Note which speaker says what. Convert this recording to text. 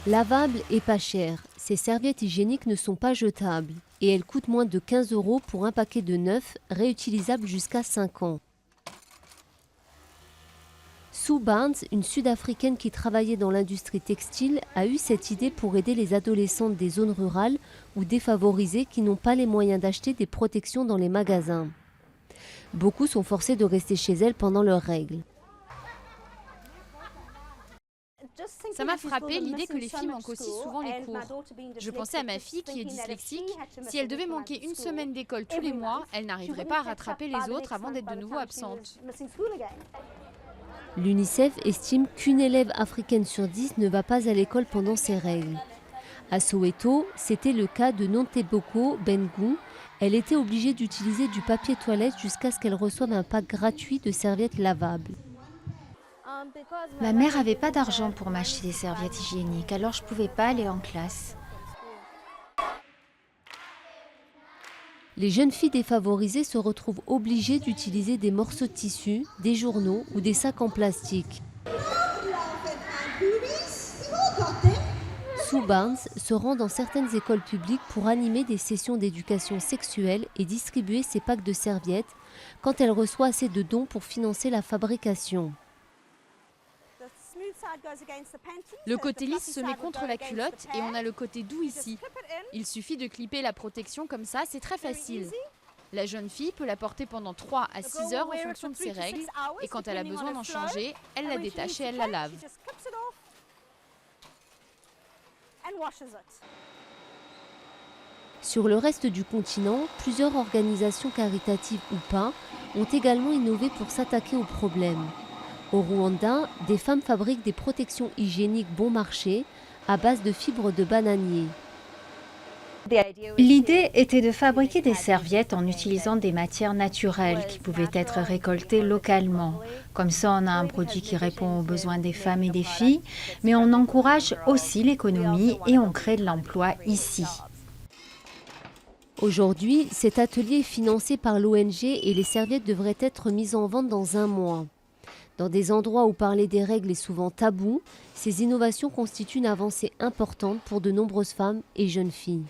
Speaker 1: Lavables et pas chères, ces serviettes hygiéniques ne sont pas jetables et elles coûtent moins de 15 € pour un paquet de 9, réutilisables jusqu'à 5 ans. Sue Barnes, une Sud-Africaine qui travaillait dans l'industrie textile, a eu cette idée pour aider les adolescentes des zones rurales ou défavorisées qui n'ont pas les moyens d'acheter des protections dans les magasins. Beaucoup sont forcées de rester chez elles pendant leurs règles.
Speaker 2: Ça m'a frappé l'idée que les filles manquent aussi souvent les cours. Je pensais à ma fille qui est dyslexique. Si elle devait manquer une semaine d'école tous les mois, elle n'arriverait pas à rattraper les autres avant d'être de nouveau absente.
Speaker 1: L'UNICEF estime qu'une élève africaine sur 10 ne va pas à l'école pendant ses règles. À Soweto, c'était le cas de Nonteboko Bengu. Elle était obligée d'utiliser du papier toilette jusqu'à ce qu'elle reçoive un pack gratuit de serviettes lavables.
Speaker 3: Ma mère n'avait pas d'argent pour m'acheter des serviettes hygiéniques, alors je ne pouvais pas aller en classe.
Speaker 1: Les jeunes filles défavorisées se retrouvent obligées d'utiliser des morceaux de tissu, des journaux ou des sacs en plastique. Sue Barnes se rend dans certaines écoles publiques pour animer des sessions d'éducation sexuelle et distribuer ses packs de serviettes quand elle reçoit assez de dons pour financer la fabrication.
Speaker 2: Le côté lisse se met contre la culotte et on a le côté doux ici. Il suffit de clipper la protection comme ça, c'est très facile. La jeune fille peut la porter pendant 3 à 6 heures en fonction de ses règles et quand elle a besoin d'en changer, elle la détache et elle la lave.
Speaker 1: Sur le reste du continent, plusieurs organisations caritatives ou pas ont également innové pour s'attaquer au problème. Au Rwanda, des femmes fabriquent des protections hygiéniques bon marché à base de fibres de bananier.
Speaker 3: L'idée était de fabriquer des serviettes en utilisant des matières naturelles qui pouvaient être récoltées localement. Comme ça, on a un produit qui répond aux besoins des femmes et des filles, mais on encourage aussi l'économie et on crée de l'emploi ici.
Speaker 1: Aujourd'hui, cet atelier est financé par l'ONG et les serviettes devraient être mises en vente dans 1 mois. Dans des endroits où parler des règles est souvent tabou, ces innovations constituent une avancée importante pour de nombreuses femmes et jeunes filles.